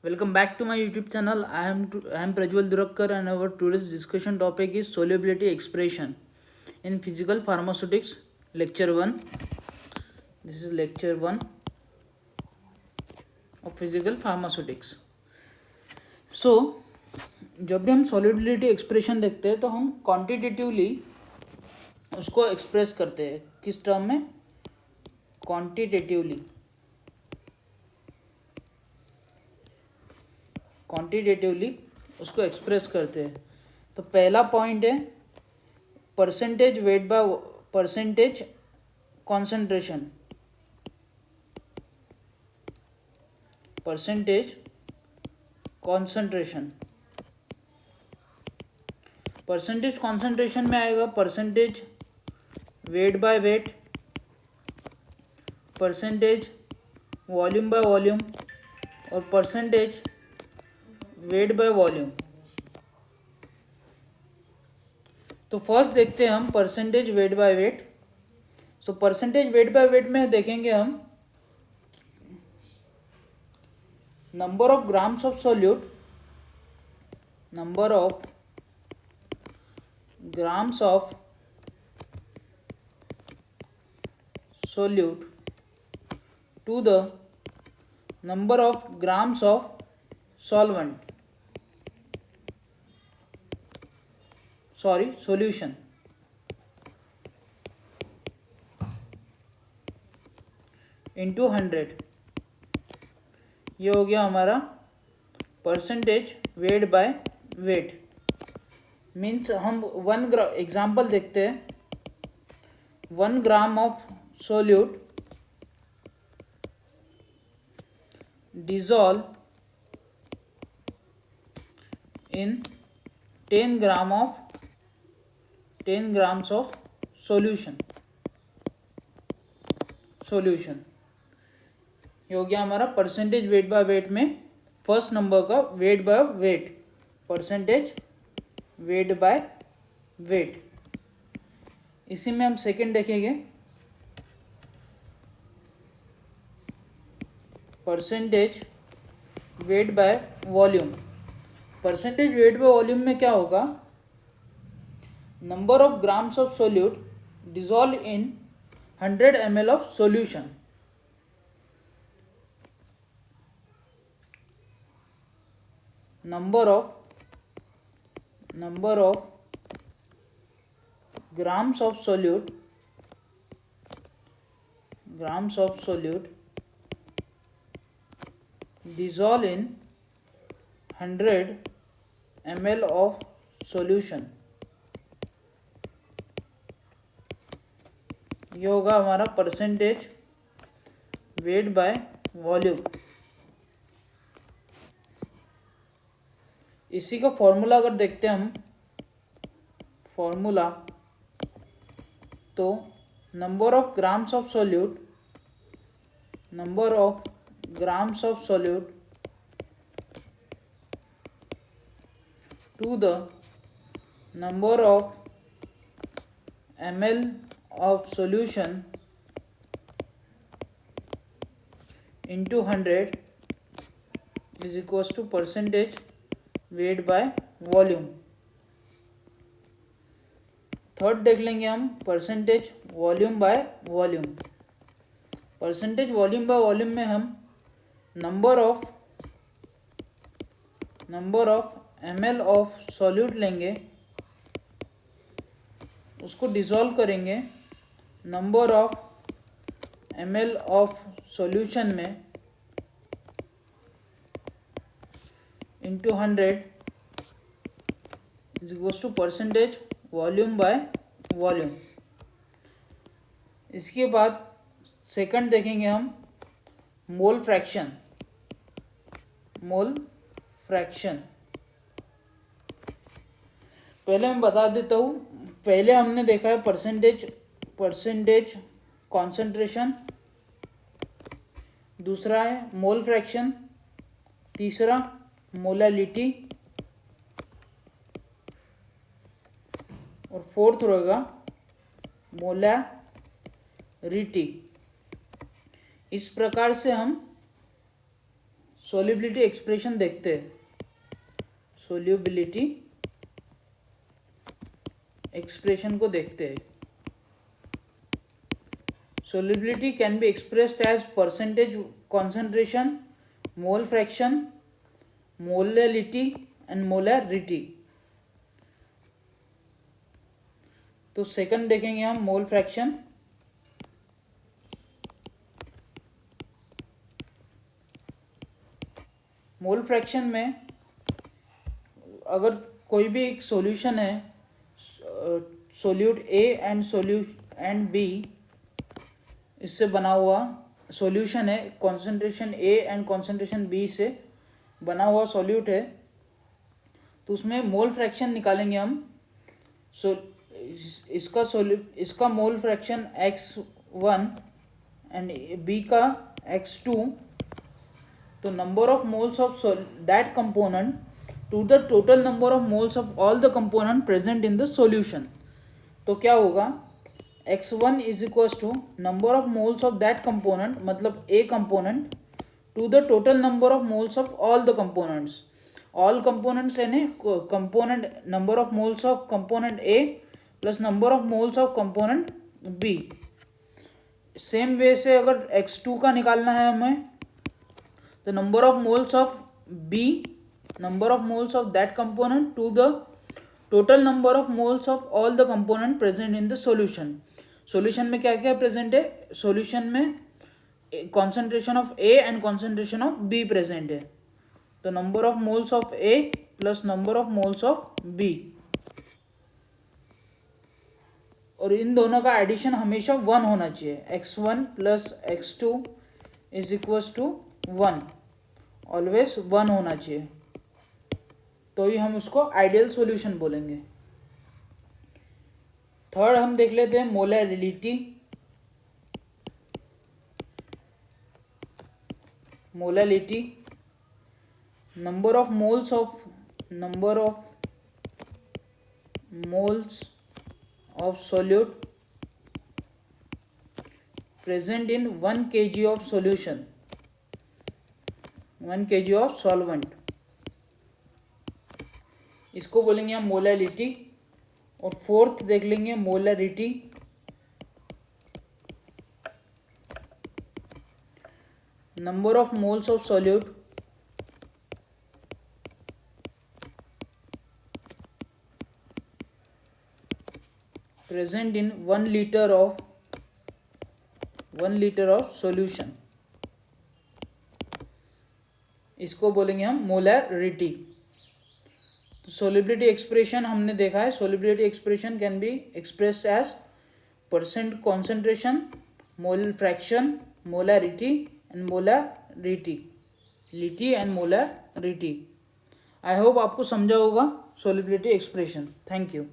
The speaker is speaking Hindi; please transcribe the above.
Welcome back to my YouTube channel. I am Prajwal Durakkar and our today's discussion topic is solubility expression in physical pharmaceutics lecture 1. This is lecture 1 of physical pharmaceutics. So जब भी हम solubility expression देखते हैं तो हम quantitatively उसको express करते हैं किस टर्म में quantitatively उसको एक्सप्रेस करते हैं। तो पहला पॉइंट है percentage weight by percentage concentration. Percentage concentration में आएगा percentage weight by weight, percentage volume by volume और परसेंटेज वेट बाय वॉल्यूम। तो फर्स्ट देखते हैं हम percentage weight by weight. So percentage weight by weight में देखेंगे हम number of grams of solute, number of grams of solute to the number of grams of solvent, solution into 100। ये हो गया हमारा percentage weight by wait. Means हम 1 एग्जाम्पल देखते हैं। 1 gram of solute dissolve in 10 grams of solution। ये हो गया हमारा परसेंटेज वेट बाय वेट में फर्स्ट नंबर का wait by weight, percentage weight by wait. इसी में हम सेकंड देखेंगे percentage weight by volume. Percentage weight by volume में क्या होगा, number of grams of solute dissolve in 100 ml of solution. Number of grams of solute dissolve in 100 ml of solution। ये होगा हमारा परसेंटेज वेट बाय वॉल्यूम। इसी का फॉर्मूला अगर देखते हैं हम फॉर्मूला, तो number of grams of solute to the number of ml of solution into 100 is equals to percentage weight by volume। Third देख लेंगे हम percentage volume by volume. Percentage volume by volume में हम number of ml of solute लेंगे, उसको डिसॉल्व करेंगे number of ml of solution में into 100 is equals to percentage volume by volume. इसके बाद सेकंड देखेंगे हम मोल फ्रैक्शन। पहले मैं बता देता हूँ। पहले हमने देखा है परसेंटेज कॉन्सेंट्रेशन, दूसरा है मोल फ्रैक्शन, तीसरा मोलालिटी और फोर्थ रहेगा मोलारिटी। इस प्रकार से हम सोल्यूबिलिटी एक्सप्रेशन देखते हैं। सोल्यूबिलिटी एक्सप्रेशन को देखते हैं। Solubility can be expressed as percentage concentration, mole fraction, molality and molarity. तो सेकंड देखेंगे हम मोल फ्रैक्शन। मोल फ्रैक्शन में अगर कोई भी एक सॉल्यूशन है, सोल्यूट ए एंड बी, इससे बना हुआ सॉल्यूशन है, concentration a and concentration b से बना हुआ सॉल्यूट है, तो उसमें मोल फ्रैक्शन निकालेंगे हम। इसका mole fraction x1 and B का x2, तो number of moles of that component to the total number of moles of all the component present in the solution. तो क्या होगा, x1 is equals to number of moles of that component, मतलब A component, to the total number of moles of all the components. All components यानी component number of moles of component A plus number of moles of component B. Same way से अगर x2 का निकालना है हमें, तो number of moles of B, number of moles of that component to the total number of moles of all the component present in the solution. Solution में क्या क्या प्रेजेंट है, सॉल्यूशन में concentration of A and concentration of B present है, तो number of moles of A plus number of moles of B, और इन दोनों का एडिशन हमेशा 1 होना चाहिए। x1 plus x2 is equals to 1, always 1 होना चाहिए, तो ही हम उसको आइडियल सॉल्यूशन बोलेंगे। थर्ड हम देख लेते हैं molarity. Molality number of moles of solute present in 1 kg of solution, 1 kg of solvent, इसको बोलेंगे हम मोलैलिटी। और फोर्थ देख लेंगे molarity. Number of moles of solute present in 1 liter of solution, इसको बोलेंगे हम मोलैरिटी। तो सोल्यूबिलिटी एक्सप्रेशन हमने देखा है, solubility expression can be expressed as percent concentration, mole fraction, molarity and molarity. I hope आपको समझा होगा सोल्यूबिलिटी एक्सप्रेशन। Thank you.